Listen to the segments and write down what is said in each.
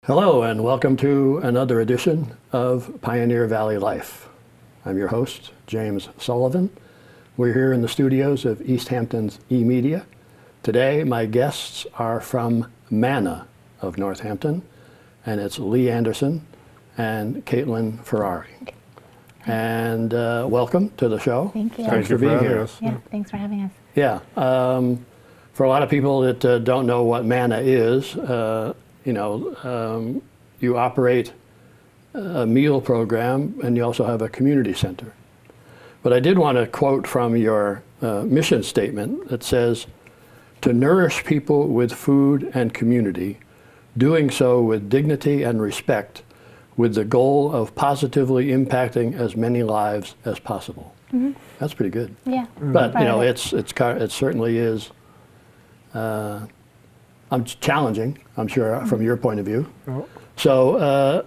Hello and welcome to another edition of Pioneer Valley Life. I'm your host, James Sullivan. We're here in the studios of Easthampton's eMedia. Today my guests are from Manna of Northampton, and it's Lee Anderson and Kaitlyn Ferrari. And welcome to the show. Thank you. Thanks for being here. Yeah, thanks for having us. Yeah, for a lot of people that don't know what Manna is, you operate a meal program and you also have a community center. But I did want to quote from your mission statement that says, "To nourish people with food and community, doing so with dignity and respect, with the goal of positively impacting as many lives as possible." Mm-hmm. That's pretty good. Yeah. But it certainly is. Challenging, I'm sure, from your point of view. Oh. So,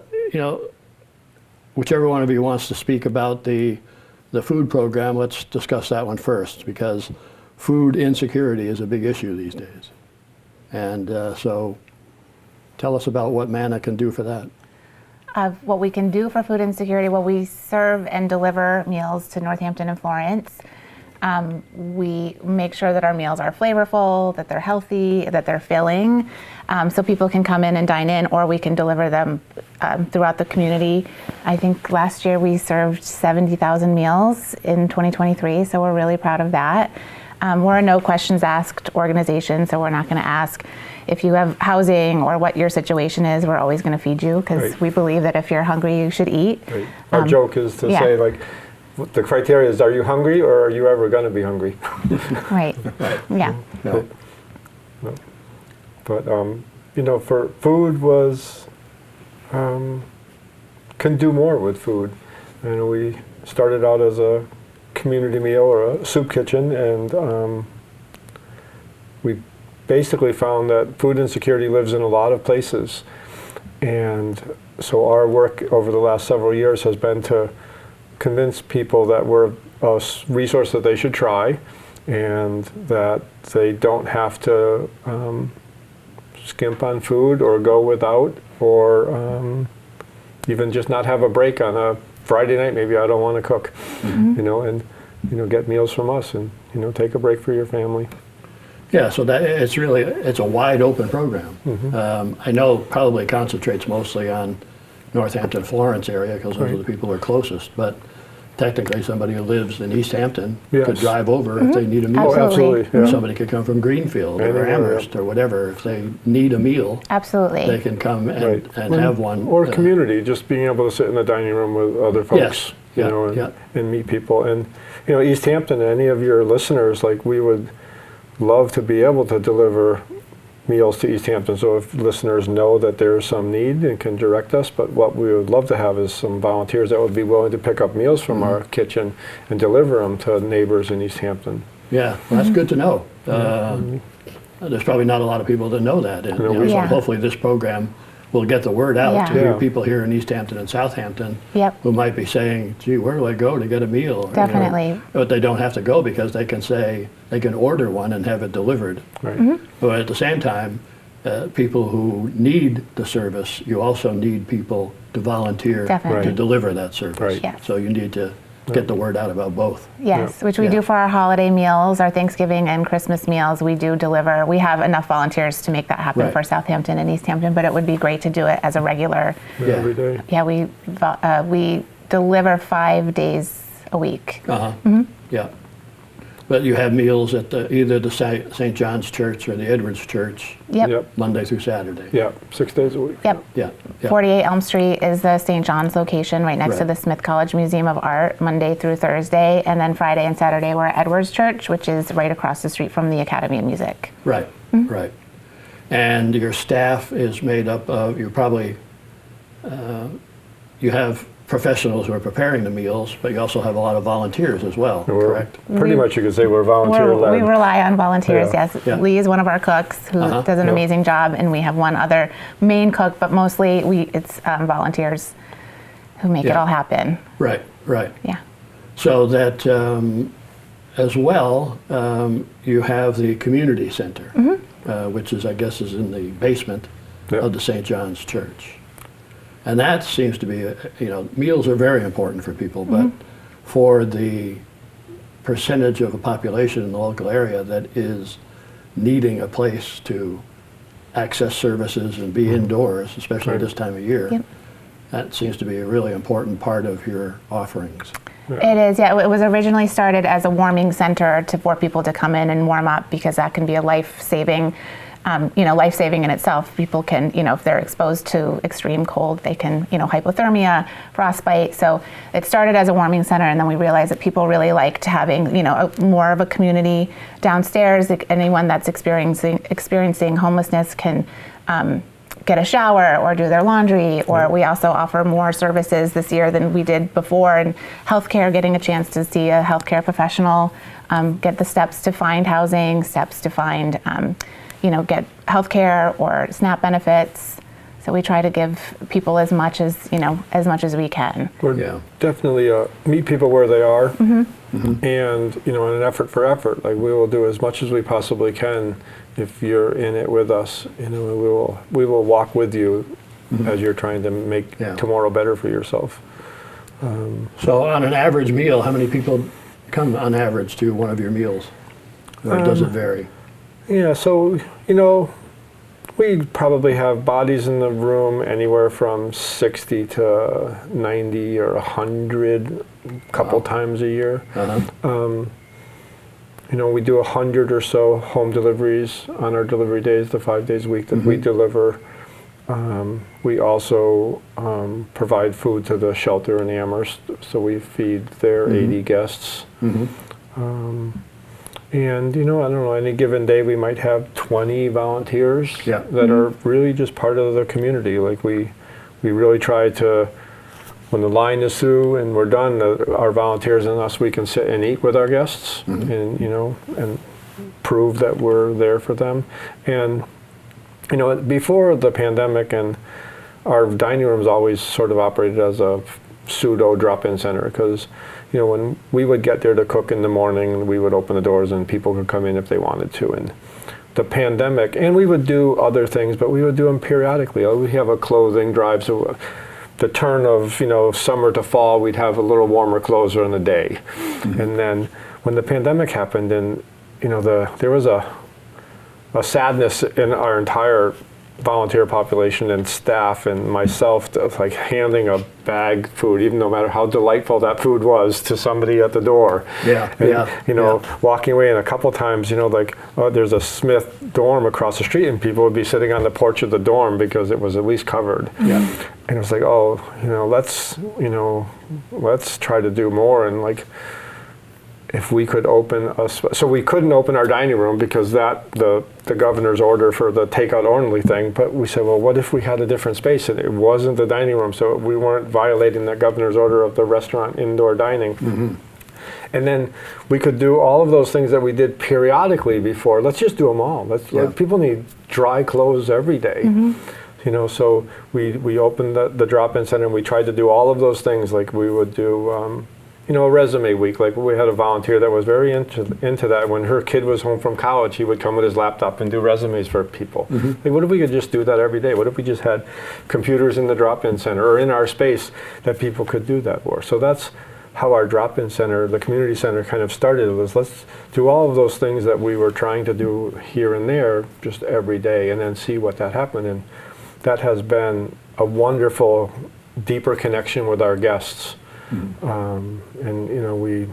whichever one of you wants to speak about the food program, let's discuss that one first, because food insecurity is a big issue these days. And so tell us about what Manna can do for that. What we can do for food insecurity, well, we serve and deliver meals to Northampton and Florence. We make sure that our meals are flavorful, that they're healthy, that they're filling, so people can come in and dine in, or we can deliver them throughout the community. I think last year we served 70,000 meals in 2023, so we're really proud of that. We're a no questions asked organization, so we're not going to ask if you have housing or what your situation is. We're always going to feed you, because we believe that if you're hungry, you should eat. Right. Our joke is to say, like, the criteria is, are you hungry or are you ever going to be hungry? Right. Yeah. No. But, for food was, can do more with food. And we started out as a community meal or a soup kitchen, and we basically found that food insecurity lives in a lot of places. And so our work over the last several years has been to convince people that we're a resource that they should try, and that they don't have to skimp on food or go without, or even just not have a break on a Friday night. Maybe I don't want to cook, and get meals from us, and take a break for your family. Yeah, so that it's a wide open program. Mm-hmm. I know probably concentrates mostly on Northampton, Florence area, because those are the people who are closest, but technically somebody who lives in Easthampton could drive over if they need a meal. Absolutely. Or somebody could come from Greenfield or Amherst or whatever. If they need a meal, they can come and have one. Or community, just being able to sit in the dining room with other folks, and meet people. And Easthampton, any of your listeners, we would love to be able to deliver meals to Easthampton. So if listeners know that there's some need and can direct us, but what we would love to have is some volunteers that would be willing to pick up meals from our kitchen and deliver them to neighbors in Easthampton. Yeah, well, that's good to know. There's probably not a lot of people that know that. And, so hopefully this program will get the word out to people here in Easthampton and Southampton who might be saying, gee, where do I go to get a meal? Definitely. But they don't have to go, because they can order one and have it delivered. Right. Mm-hmm. But at the same time, people who need the service, you also need people to volunteer to deliver that service. Right. Yes. So you need to get the word out about both. Yes, which we do for our holiday meals, our Thanksgiving and Christmas meals. We do deliver. We have enough volunteers to make that happen for Southampton and Easthampton, but it would be great to do it as a regular. Every day. Yeah, we deliver 5 days a week. Yeah. But you have meals at either the St. John's Church or the Edwards Church, Monday through Saturday. Yeah, 6 days a week. Yep. Yeah. 48 Elm Street is the St. John's location, right next to the Smith College Museum of Art, Monday through Thursday. And then Friday and Saturday we're at Edwards Church, which is right across the street from the Academy of Music. Right, right. And your staff is made up of, you have professionals who are preparing the meals, but you also have a lot of volunteers as well, correct? Pretty much you could say we're volunteer-led. We rely on volunteers, yes. Yeah. Lee is one of our cooks who does an amazing job, and we have one other main cook, but mostly it's volunteers who make it all happen. Right. Yeah. So that as well, you have the community center, which is, I guess, is in the basement Yep. of the St. John's Church. And that seems to be, meals are very important for people, but for the percentage of a population in the local area that is needing a place to access services and be indoors, especially Right. this time of year, Yep. that seems to be a really important part of your offerings. It is, yeah. It was originally started as a warming center for people to come in and warm up, because that can be a life-saving, life-saving in itself. People can, if they're exposed to extreme cold, they can, hypothermia, frostbite. So it started as a warming center, and then we realized that people really liked having, more of a community downstairs. Anyone that's experiencing homelessness can get a shower or do their laundry, or we also offer more services this year than we did before in healthcare, getting a chance to see a healthcare professional, get the steps to find housing, steps to find, get healthcare or SNAP benefits. So we try to give people as much as we can. We're definitely meet people where they are, and in an effort for effort, like we will do as much as we possibly can. If you're in it with us, we will walk with you as you're trying to make tomorrow better for yourself. So on an average meal, how many people come on average to one of your meals? Or does it vary? Yeah, so we probably have bodies in the room anywhere from 60 to 90 or 100 a couple times a year. We do 100 or so home deliveries on our delivery days, the 5 days a week that we deliver. We also provide food to the shelter in Amherst, so we feed their 80 guests. And I don't know, any given day we might have 20 volunteers that are really just part of the community. Like we really try to, when the line is through and we're done, our volunteers and us, we can sit and eat with our guests and and prove that we're there for them. And before the pandemic, and our dining rooms always sort of operated as a pseudo drop-in center, because when we would get there to cook in the morning, we would open the doors and people could come in if they wanted to. And the pandemic, and we would do other things, but we would do them periodically. We have a clothing drive, so the turn of summer to fall, we'd have a little warmer clothes during the day. And then when the pandemic happened, and there was a sadness in our entire volunteer population and staff and myself, like handing a bag food, even no matter how delightful that food was, to somebody at the door. Walking away, and a couple times, there's a Smith dorm across the street, and people would be sitting on the porch of the dorm because it was at least covered. And it was like, let's try to do more. And if we could open so we couldn't open our dining room because the governor's order for the takeout only thing, but we said, well, what if we had a different space and it wasn't the dining room, so we weren't violating the governor's order of the restaurant indoor dining. And then we could do all of those things that we did periodically before. Let's just do them all. People need dry clothes every day. So we opened the drop-in center, and we tried to do all of those things. Like we would do a resume week. Like we had a volunteer that was very into that. When her kid was home from college, he would come with his laptop and do resumes for people. What if we could just do that every day? What if we just had computers in the drop-in center or in our space that people could do that for? So that's how our drop-in center, the community center, kind of started. It was, let's do all of those things that we were trying to do here and there just every day, and then see what that happened. And that has been a wonderful, deeper connection with our guests. And we,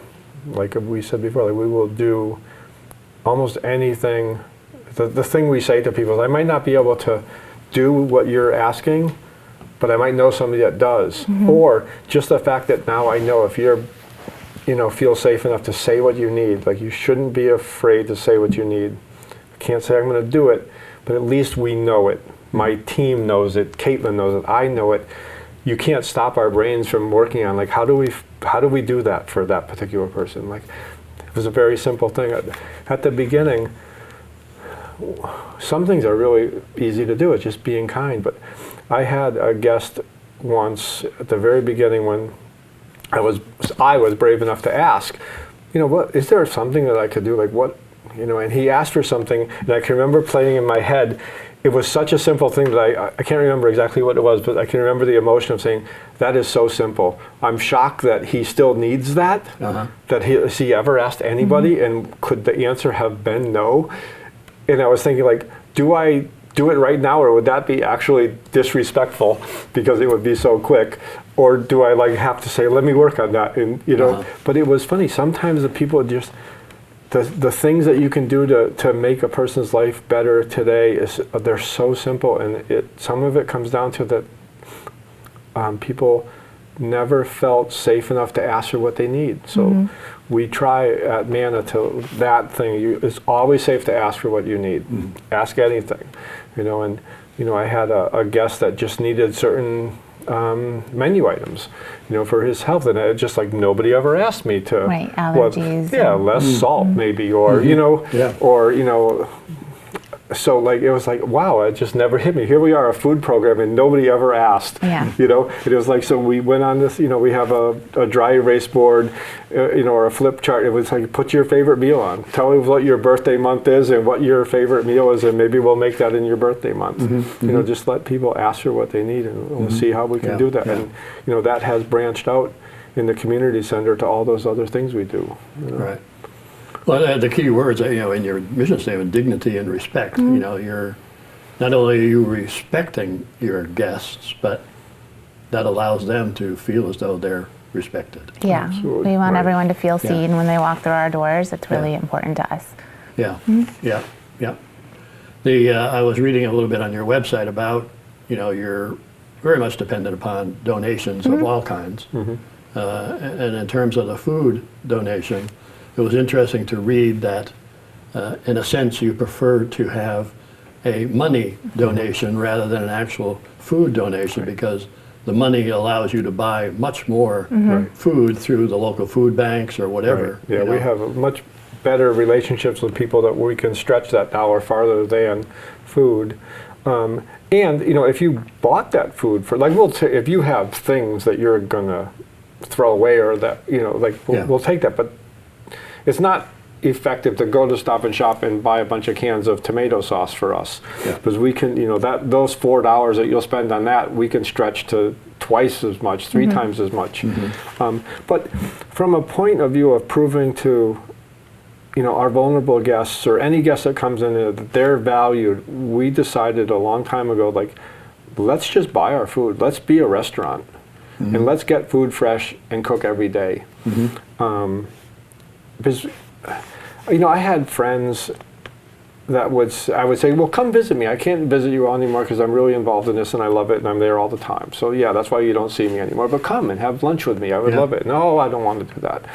like we said before, we will do almost anything. The thing we say to people is, I might not be able to do what you're asking, but I might know somebody that does. Or just the fact that now I know if you're, feel safe enough to say what you need, you shouldn't be afraid to say what you need. I can't say I'm going to do it, but at least we know it. My team knows it. Kaitlyn knows it. I know it. You can't stop our brains from working on how do we do that for that particular person. It was a very simple thing. At the beginning, some things are really easy to do. It's just being kind. But I had a guest once at the very beginning when I was brave enough to ask, what is there something that I could do? and he asked for something, and I can remember playing in my head. It was such a simple thing that I can't remember exactly what it was, but I can remember the emotion of saying, that is so simple. I'm shocked that he still needs that, that has he ever asked anybody, and could the answer have been no? And I was thinking, like, do I do it right now, or would that be actually disrespectful because it would be so quick? Or do I like have to say, let me work on that? And but it was funny. Sometimes the people just, the things that you can do to make a person's life better today they're so simple, and some of it comes down to that people never felt safe enough to ask for what they need. So we try at Manna to that thing. It's always safe to ask for what you need. Ask anything, And I had a guest that just needed certain menu items, for his health, and it just like nobody ever asked me to. Right, allergies. Less salt maybe, or or so like it was like, wow, it just never hit me. Here we are, a food program, and nobody ever asked. Yeah. It was like, so we went on this. We have a dry erase board, or a flip chart. It was like, put your favorite meal on. Tell me what your birthday month is and what your favorite meal is, and maybe we'll make that in your birthday month. Just let people ask for what they need, and we'll see how we can do that. Yeah. And that has branched out in the community center to all those other things we do. Right. Well, the key words, in your mission statement, dignity and respect. You're not only are you respecting your guests, but that allows them to feel as though they're respected. Yeah, Absolutely. we want Right. everyone to feel seen when they walk through our doors. It's really important to us. Yeah, yeah. I was reading a little bit on your website about, you're very much dependent upon donations of all kinds. And in terms of the food donation, it was interesting to read that, in a sense, you prefer to have a money donation rather than an actual food donation, because the money allows you to buy much more food through the local food banks or whatever. Right. Yeah, we have a much better relationships with people that we can stretch that dollar farther than food. And if you bought that food for, like, if you have things that you're gonna throw away, or that we'll take that, but it's not effective to go to Stop and Shop and buy a bunch of cans of tomato sauce for us, because we can, those $4 that you'll spend on that, we can stretch to twice as much, 3 times as much. But from a point of view of proving to, our vulnerable guests, or any guest that comes in, that they're valued, we decided a long time ago, like, let's just buy our food. Let's be a restaurant, and let's get food fresh and cook every day. Because, I had friends that I would say, well, come visit me. I can't visit you anymore because I'm really involved in this and I love it and I'm there all the time. So yeah, that's why you don't see me anymore. But come and have lunch with me. I would love it. No, I don't want to do that.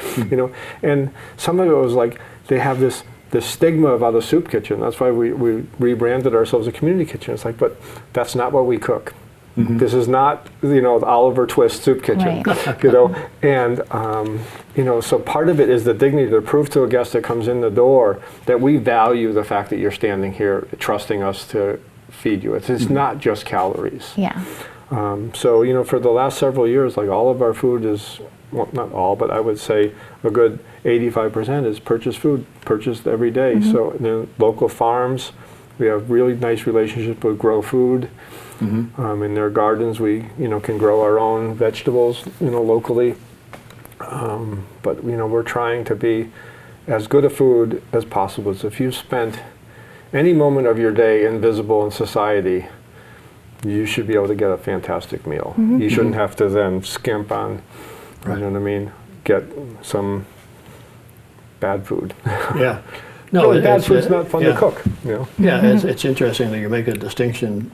And some of it was like, they have this stigma about a soup kitchen. That's why we rebranded ourselves a community kitchen. It's like, but that's not what we cook. This is not, the Oliver Twist soup kitchen, right. And, so part of it is the dignity to prove to a guest that comes in the door that we value the fact that you're standing here trusting us to feed you. It's not just calories. Yeah. So, for the last several years, like, all of our food is, well, not all, but I would say a good 85% is purchased every day. So, local farms, we have really nice relationships with Grow Food. In their gardens, we can grow our own vegetables locally. But we're trying to be as good a food as possible. So if you spent any moment of your day invisible in society, you should be able to get a fantastic meal. You shouldn't have to then skimp on, get some bad food. Yeah. No, bad food's not fun to cook. Yeah, it's interesting that you make a distinction,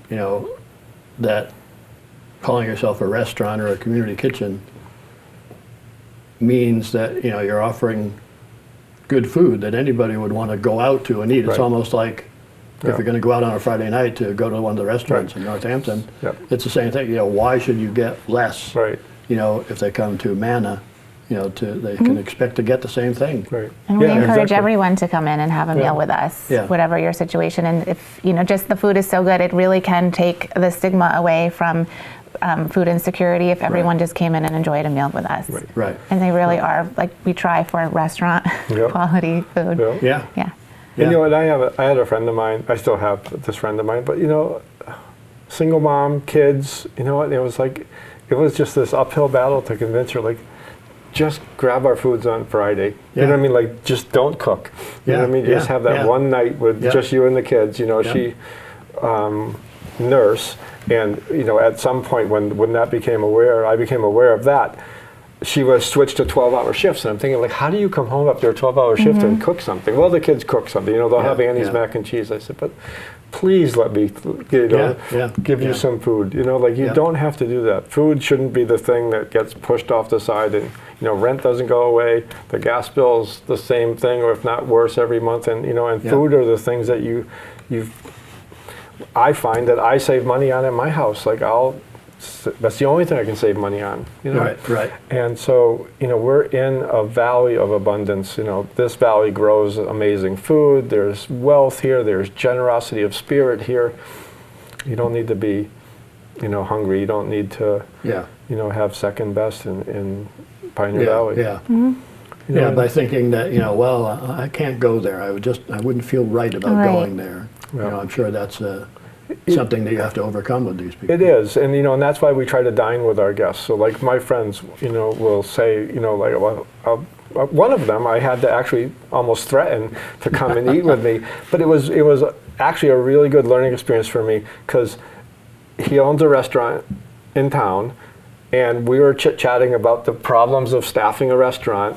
that calling yourself a restaurant or a community kitchen means that, you're offering good food that anybody would want to go out to and eat. It's Right. almost like if you're going to go out on a Friday night to go to one of the restaurants in Northampton, it's the same thing. Why should you get less, Right. if they come to Manna? They can expect to get the same thing. Right. And we encourage exactly. everyone to come in and have a meal with us, Yeah. whatever your situation. And if, just the food is so good, it really can take the stigma away from food insecurity if everyone just came in and enjoyed a meal with us. Right. And they really are, like, we try for restaurant quality food. Yeah. Yeah. And, you know, and I had a friend of mine, I still have this friend of mine, but, you know, single mom, kids, you know what, it was just this uphill battle to convince her, like, just grab our foods on Friday. You know what I mean? Like, just don't cook. You know what I mean? Just have that one night with just you and the kids. You know, she nurse, and, you know, at some point when I became aware of that, she was switched to 12-hour shifts, and I'm thinking, like, how do you come home after a 12-hour shift and cook something? Well, the kids cook something. You know, they'll have Annie's mac and cheese. I said, but please let me, you know, give you some food. You know, like, you don't have to do that. Food shouldn't be the thing that gets pushed off the side, and, you know, rent doesn't go away. The gas bill's the same thing, or if not worse, every month. And, you know, and food are the things that I find that I save money on at my house. Like, that's the only thing I can save money on. You know? Right. And so, you know, we're in a valley of abundance. You know, this valley grows amazing food. There's wealth here. There's generosity of spirit here. You don't need to be, you know, hungry. You don't need to, you know, have second best in Pioneer Valley. You know, by thinking that, you know, well, I can't go there. I wouldn't feel right about going there. You know, I'm sure that's something that you have to overcome with these people. It is, and, you know, and that's why we try to dine with our guests. So, like, my friends, you know, will say, you know, like, well, one of them I had to actually almost threaten to come and eat with me, but it was actually a really good learning experience for me, because he owns a restaurant in town, and we were chit-chatting about the problems of staffing a restaurant.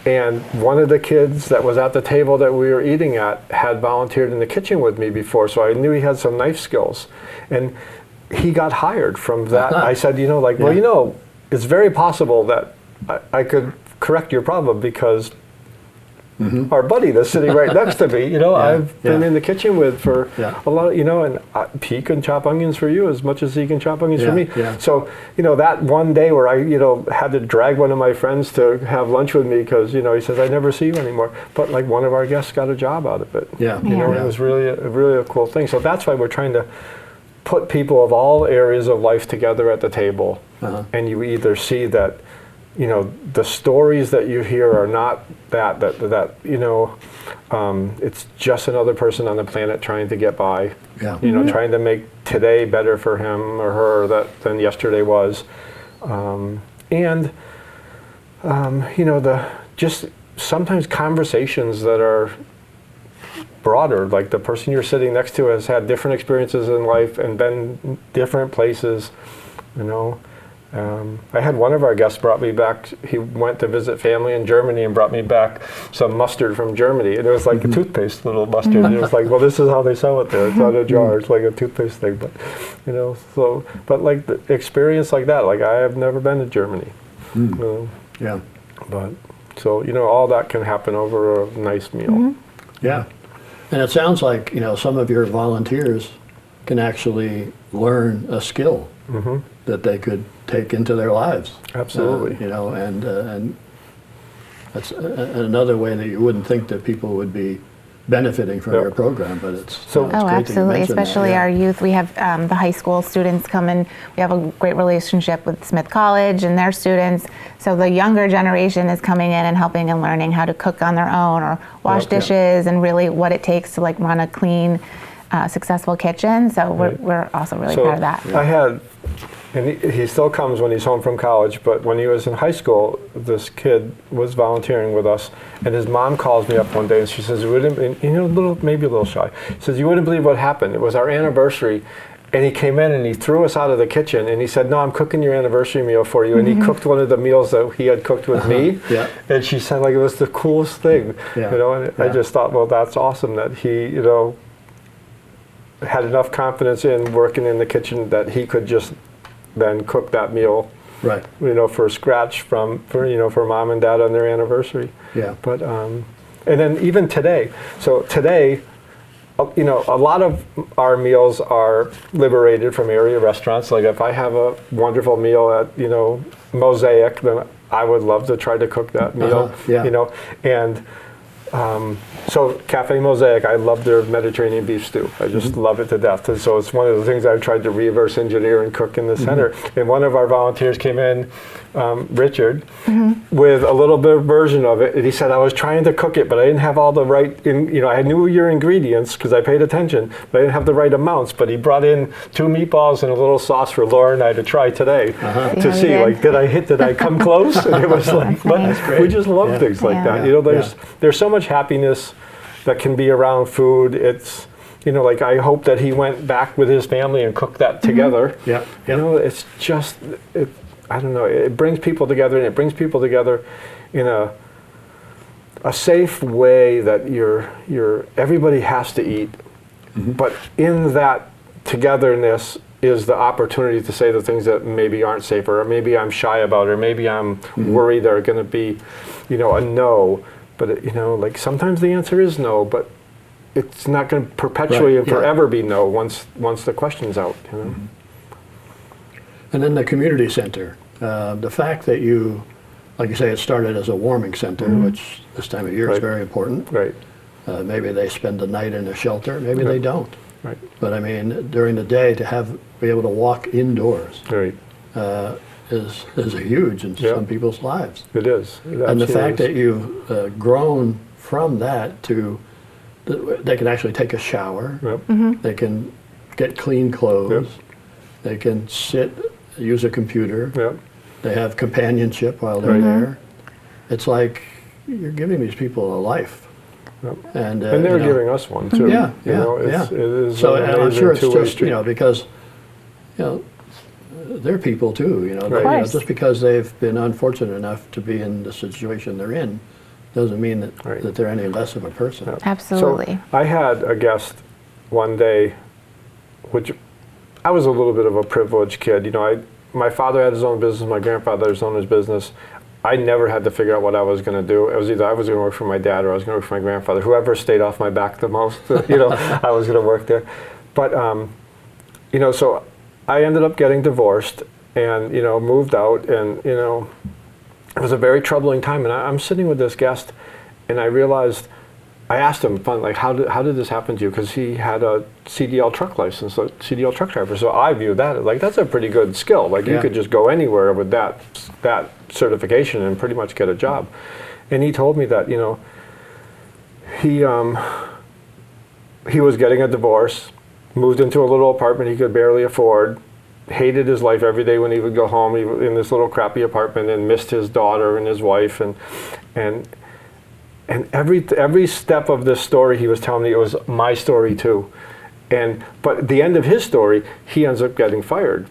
And one of the kids that was at the table that we were eating at had volunteered in the kitchen with me before, so I knew he had some knife skills. And he got hired from that. I said, you know, like, well, you know, it's very possible that I could correct your problem, because our buddy that's sitting right next to me, you know, I've been in the kitchen with for a lot, you know, and he can chop onions for you as much as he can chop onions for me. So, you know, that one day where I, you know, had to drag one of my friends to have lunch with me because, you know, he says, I never see you anymore. But, like, one of our guests got a job out of it. You know, it was really a cool thing. So that's why we're trying to put people of all areas of life together at the table. And you either see that, you know, the stories that you hear are not that you know, it's just another person on the planet trying to get by. You know, trying to make today better for him or her than yesterday was. And you know, just sometimes conversations that are broader, like the person you're sitting next to has had different experiences in life and been different places, you know. I had one of our guests brought me back, he went to visit family in Germany and brought me back some mustard from Germany. And it was like a toothpaste little mustard. And it was like, well, this is how they sell it there. It's not a jar, it's like a toothpaste thing. But, you know, so, but, like, the experience like that, like, I have never been to Germany. You know? But, so, you know, all that can happen over a nice meal. And it sounds like, you know, some of your volunteers can actually learn a skill that they could take into their lives. Absolutely. You know, and that's another way that you wouldn't think that people would be benefiting from your program, but it's so. it's great that you Absolutely, mentioned that, especially our youth. We have the high school students come in. We have a great relationship with Smith College and their students. So the younger generation is coming in and helping and learning how to cook on their own or wash dishes and really what it takes to, like, run a clean, successful kitchen. So we're also really proud of that. I had, and he still comes when he's home from college, but when he was in high school, this kid was volunteering with us, and his mom calls me up one day and she says, you know, maybe a little shy. She says, you wouldn't believe what happened. It was our anniversary, and he came in and he threw us out of the kitchen, and he said, no, I'm cooking your anniversary meal for you. And he cooked one of the meals that he had cooked with me. And she said, like, it was the coolest thing. You know, and I just thought, well, that's awesome that he, you know, had enough confidence in working in the kitchen that he could just then cook that meal, you know, for scratch for mom and dad on their anniversary. But and then even today, so today, you know, a lot of our meals are liberated from area restaurants. Like, if I have a wonderful meal at, you know, Mosaic, then I would love to try to cook that meal. You know, and So Cafe Mosaic, I love their Mediterranean beef stew. I just love it to death. And so it's one of the things I've tried to reverse engineer and cook in the center. And one of our volunteers came in, Richard, with a little bit of version of it. And he said, I was trying to cook it, but I didn't have all the right, I knew your ingredients because I paid attention, but I didn't have the right amounts. But he brought in 2 meatballs and a little sauce for Laura and I to try today to see, like, did I come close? And it was like, but we just love things like that. There's so much happiness that can be around food. It's, like I hope that he went back with his family and cooked that together. It's just, I don't know, it brings people together, and it brings people together in a safe way that everybody has to eat. But in that togetherness is the opportunity to say the things that maybe aren't safer, or maybe I'm shy about, or maybe I'm worried they're going to be, a no. But, like sometimes the answer is no, but it's not going to perpetually and forever be no once the question's out. And then the community center, the fact that you, like you say, it started as a warming center, which this time of year is very important. Right. Maybe they spend the night in a shelter, maybe they don't. Right. But I mean, during the day to be able to walk indoors Right. is a huge in some people's lives. It is. And the fact that you've grown from that to, they can actually take a shower, they can get clean clothes, they can sit, use a computer, they have companionship while they're there. It's like you're giving these people a life. And they're giving us one too. It is so I'm sure it's just, street. because, they're people too, just because they've been unfortunate enough to be in the situation they're in doesn't mean that they're any less of a person. Absolutely. So I had a guest one day, which I was a little bit of a privileged kid. My father had his own business, my grandfather had his own business. I never had to figure out what I was going to do. It was either I was going to work for my dad or I was going to work for my grandfather. Whoever stayed off my back the most, I was going to work there. But, so I ended up getting divorced and, moved out, and, it was a very troubling time. And I'm sitting with this guest, and I realized, I asked him, like, how did this happen to you? Because he had a CDL truck license, a CDL truck driver. So I view that as, like, that's a pretty good skill. Like, you could just go anywhere with that certification and pretty much get a job. And he told me that, he was getting a divorce, moved into a little apartment he could barely afford, hated his life every day when he would go home in this little crappy apartment, and missed his daughter and his wife, and every step of this story he was telling me, it was my story too. But at the end of his story, he ends up getting fired,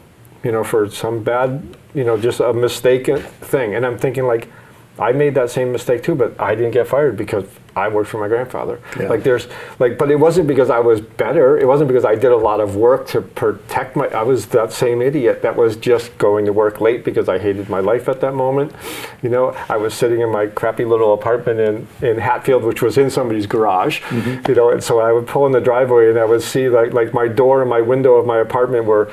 for some bad, just a mistaken thing. And I'm thinking, like, I made that same mistake too, but I didn't get fired because I worked for my grandfather. But it wasn't because I was better. It wasn't because I did a lot of work to protect I was that same idiot that was just going to work late because I hated my life at that moment. I was sitting in my crappy little apartment in Hatfield, which was in somebody's garage, and so I would pull in the driveway and I would see like my door and my window of my apartment were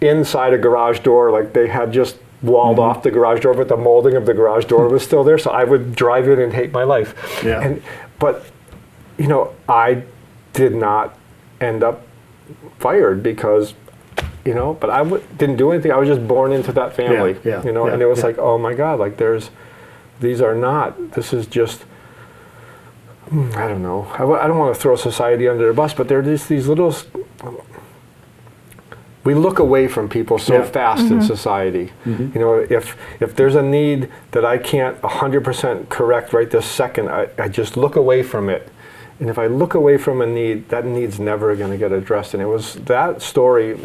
inside a garage door, like they had just walled off the garage door, but the molding of the garage door was still there. So I would drive in and hate my life. But I did not end up fired because, but I didn't do anything. I was just born into that family, and it was like, oh my God, like this is just, I don't know. I don't want to throw society under the bus, but there are these little, we look away from people so fast in society. If there's a need that I can't 100% correct right this second, I just look away from it. And if I look away from a need, that need's never going to get addressed. And that story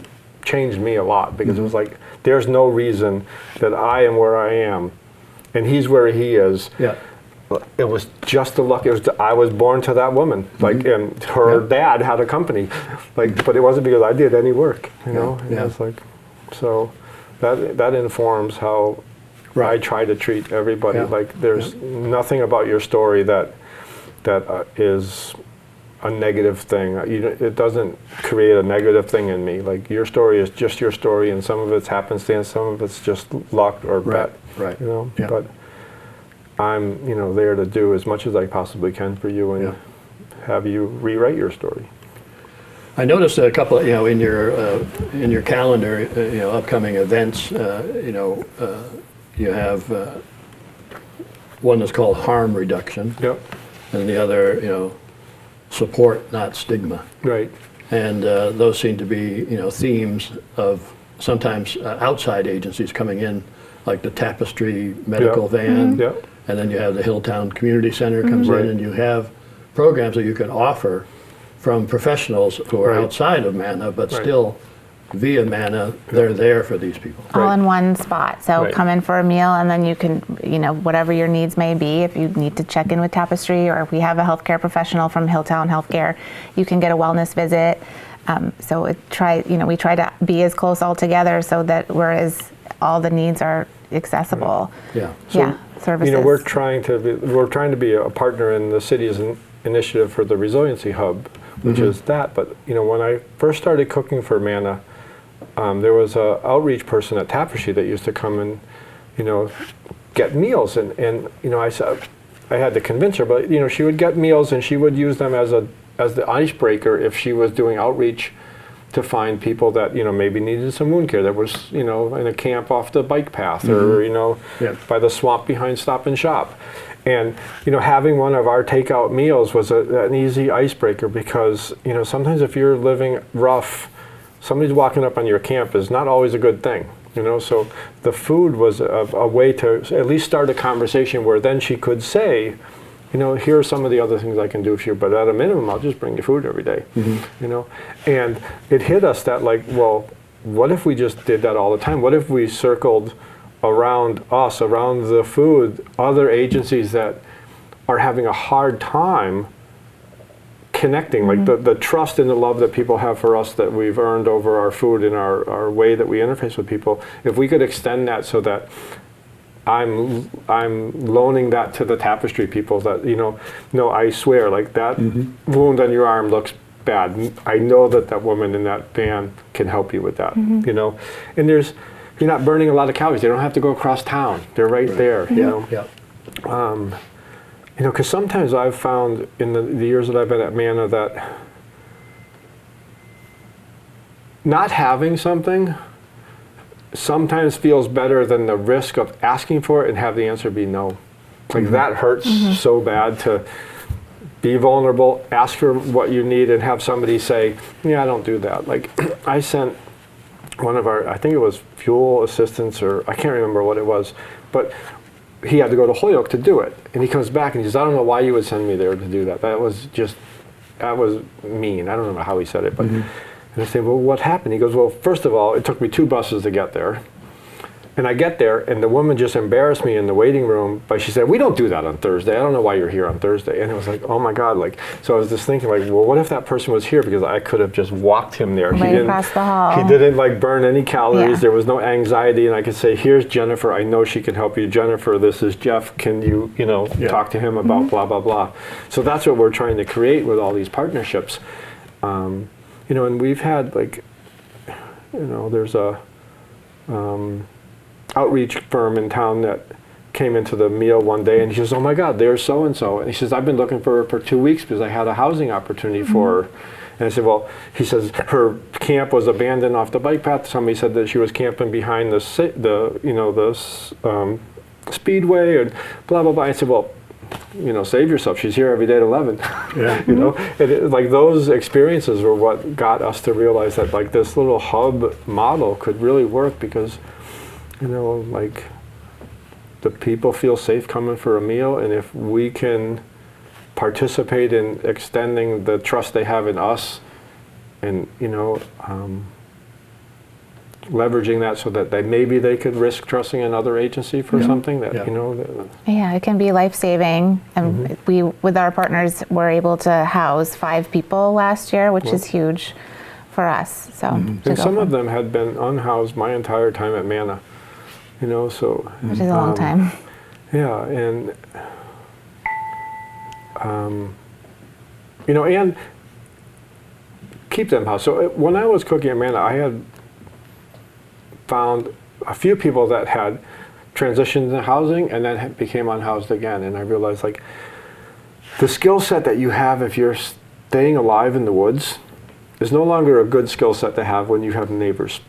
changed me a lot, because it was like, there's no reason that I am where I am and he's where he is. It was just the luck. I was born to that woman, and her dad had a company, but it wasn't because I did any work, It was like, so that informs how I try to treat everybody. Like, there's nothing about your story that is a negative thing. It doesn't create a negative thing in me. Like, your story is just your story, and some of it's happenstance, some of it's just luck or bet. But I'm, there to do as much as I possibly can for you and have you rewrite your story. I noticed a couple, in your calendar, upcoming events, you have one that's called harm reduction, Yep. and the other, support, not stigma. Right. And those seem to be, themes of sometimes outside agencies coming in, like the Tapestry medical van, Yep. and then you have the Hilltown Community Center comes Right. in, and you have programs that you can offer from professionals who are Right. outside of Manna, but Right. still via Manna, they're there for these people. All in one spot. So Right. come in for a meal, and then you can, whatever your needs may be, if you need to check in with Tapestry, or if we have a healthcare professional from Hilltown Healthcare, you can get a wellness visit. So we try to be as close all together so that all the needs are accessible. Yeah. Services. We're trying to be a partner in the city's initiative for the Resiliency Hub, which is that. But when I first started cooking for Manna, there was a outreach person at Tapestry that used to come and get meals, and I said I had to convince her, but she would get meals and she would use them as the icebreaker if she was doing outreach to find people that maybe needed some wound care, that was in a camp off the bike path, or by the swamp behind Stop and Shop. And having one of our takeout meals was an easy icebreaker, because sometimes if you're living rough, somebody's walking up on your camp is not always a good thing. So the food was a way to at least start a conversation where then she could say, here are some of the other things I can do for you, but at a minimum, I'll just bring you food every day. And it hit us that, like, well, what if we just did that all the time? What if we circled around the food, other agencies that are having a hard time connecting, like the trust and the love that people have for us that we've earned over our food and our way that we interface with people. If we could extend that so that I'm loaning that to the Tapestry people, that no, I swear, like that wound on your arm looks bad. I know that woman in that van can help you with that. And you're not burning a lot of calories. They don't have to go across town. They're right there. Because sometimes I've found in the years that I've been at Manna that not having something sometimes feels better than the risk of asking for it and have the answer be no. Like that hurts so bad, to be vulnerable, ask for what you need, and have somebody say, yeah, I don't do that. Like I sent one of our, I think it was fuel assistants, or I can't remember what it was, but he had to go to Holyoke to do it. And he comes back and he says, I don't know why you would send me there to do that. That was mean. I don't remember how he said it, but and I say, well, what happened? He goes, well, first of all, it took me 2 buses to get there. And I get there, and the woman just embarrassed me in the waiting room, but she said, we don't do that on Thursday. I don't know why you're here on Thursday. And it was like, oh my God. Like, so I was just thinking, like, well, what if that person was here? Because I could have just walked him there. Right across the hall. He didn't like burn any calories. Yeah. There was no anxiety. And I could say, here's Jennifer. I know she can help you. Jennifer, this is Jeff. Can you, talk to him about blah, blah, blah. So that's what we're trying to create with all these partnerships. And we've had, like, there's a outreach firm in town that came into the meal one day, and he says, oh my God, there's so-and-so. And he says, I've been looking for her for 2 weeks because I had a housing opportunity for her. And I said, well, he says, her camp was abandoned off the bike path. Somebody said that she was camping behind the speedway and blah, blah, blah. I said, well, save yourself. She's here every day at 11. Yeah. And like those experiences were what got us to realize that, like, this little hub model could really work, because like the people feel safe coming for a meal, and if we can participate in extending the trust they have in us, and leveraging that so that maybe they could risk trusting another agency for something that Yeah, it can be life-saving. And we, with our partners, were able to house 5 people last year, which is huge for us. So and some of them had been unhoused my entire time at Manna. So which is a long time. Yeah, and and keep them housed. So when I was cooking at Manna, I had found a few people that had transitioned into housing and then became unhoused again. And I realized like the skill set that you have if you're staying alive in the woods is no longer a good skill set to have when you have neighbors.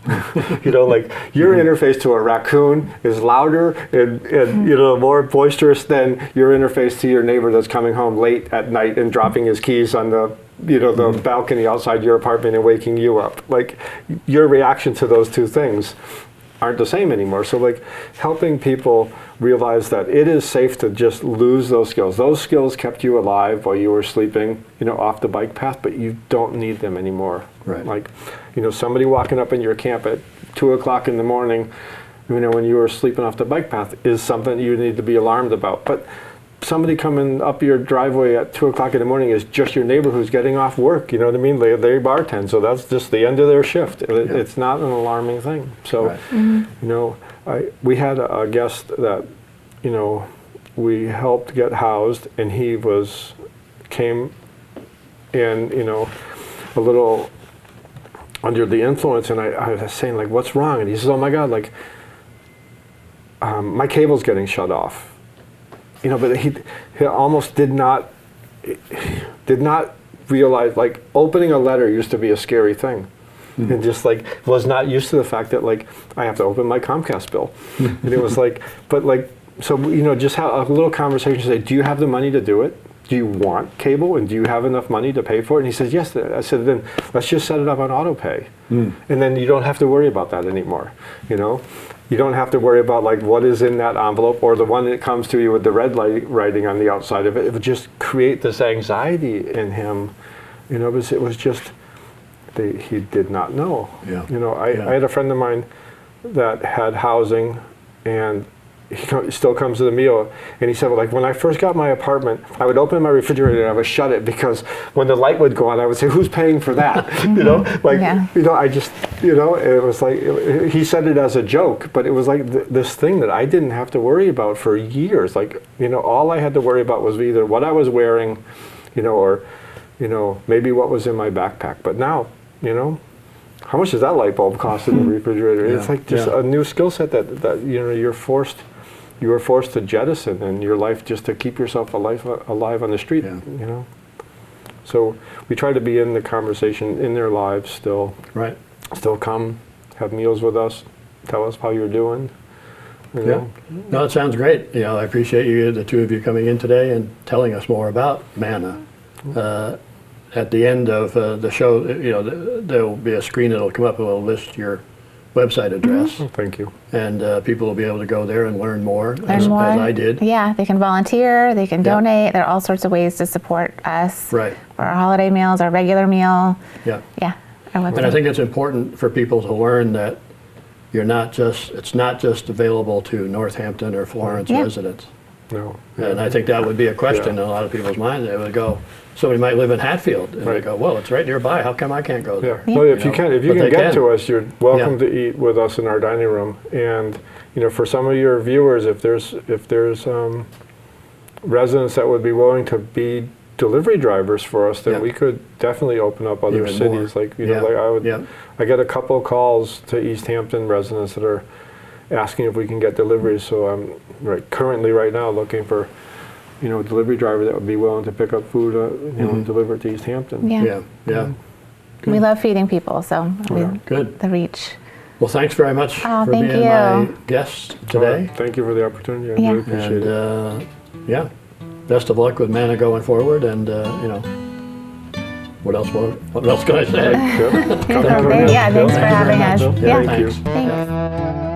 You know, like your interface to a raccoon is louder and you know, more boisterous than your interface to your neighbor that's coming home late at night and dropping his keys on the, you know, the balcony outside your apartment and waking you up. Like your reaction to those two things aren't the same anymore. So like helping people realize that it is safe to just lose those skills. Those skills kept you alive while you were sleeping, you know, off the bike path, but you don't need them anymore. Right. Like, you know, somebody walking up in your camp at 2 o'clock in the morning, you know, when you were sleeping off the bike path is something you need to be alarmed about. But somebody coming up your driveway at 2 o'clock in the morning is just your neighbor who's getting off work. You know what I mean? They bartend, so that's just the end of their shift. It's not an alarming thing. So, Right. you know, we had a guest that, you know, we helped get housed, and he came in, you know, a little under the influence, and I was saying like, what's wrong? And he says, oh my God, like my cable's getting shut off. You know, but he almost did not realize, like, opening a letter used to be a scary thing. And just like was not used to the fact that like I have to open my Comcast bill. And it was like, but like, so, you know, just have a little conversation, say, do you have the money to do it? Do you want cable, and do you have enough money to pay for it? And he says, yes. I said, then let's just set it up on auto pay. And then you don't have to worry about that anymore, you know? You don't have to worry about like what is in that envelope or the one that comes to you with the red light writing on the outside of it. It would just create this anxiety in him, you know, because it was just, he did not know. Yeah. You know, I had a friend of mine that had housing, and he still comes to the meal, and he said, well, like when I first got my apartment, I would open my refrigerator and I would shut it, because when the light would go on, I would say, who's paying for that? You know, like, you know, I just, you know, it was like, he said it as a joke, but it was like this thing that I didn't have to worry about for years. Like, you know, all I had to worry about was either what I was wearing, you know, or, you know, maybe what was in my backpack. But now, you know, how much does that light bulb cost in the refrigerator? It's like just a new skill set that, you know, you were forced to jettison in your life just to keep yourself alive on the street, you know. So we try to be in the conversation in their lives still. Right. Still come, have meals with us, tell us how you're doing. You know? No, it sounds great. You know, I appreciate you, the two of you, coming in today and telling us more about Manna. At the end of the show, you know, there will be a screen that'll come up and will list your website address. Thank you. And people will be able to go there and learn more, as I did. Yeah, they can volunteer, they can donate. There are all sorts of ways to support us. Right. For our holiday meals, our regular meal. Yeah. Yeah. Our website. And I think it's important for people to learn that it's not just available to Northampton or Florence residents. No. And I think that would be a question in a lot of people's minds. They would go, somebody might live in Hatfield, and they go, well, it's right nearby. How come I can't go there? Well, if you can get to us, you're welcome to eat with us in our dining room. And you know, for some of your viewers, if there's residents that would be willing to be delivery drivers for us, then we could definitely open up other Even cities. more. Like, you know, like I get a couple of calls to Easthampton residents that are asking if we can get deliveries. So I'm currently right now looking for, you know, a delivery driver that would be willing to pick up food, you know, deliver it to Easthampton. Yeah. We love feeding people, so Good. the reach. Well, thanks very much for thank being you. my guest today. Thank you for the opportunity. I really appreciate it. Best of luck with Manna going forward, and you know, what else can I say? Thanks for having us. Yeah, Thank you. Thanks.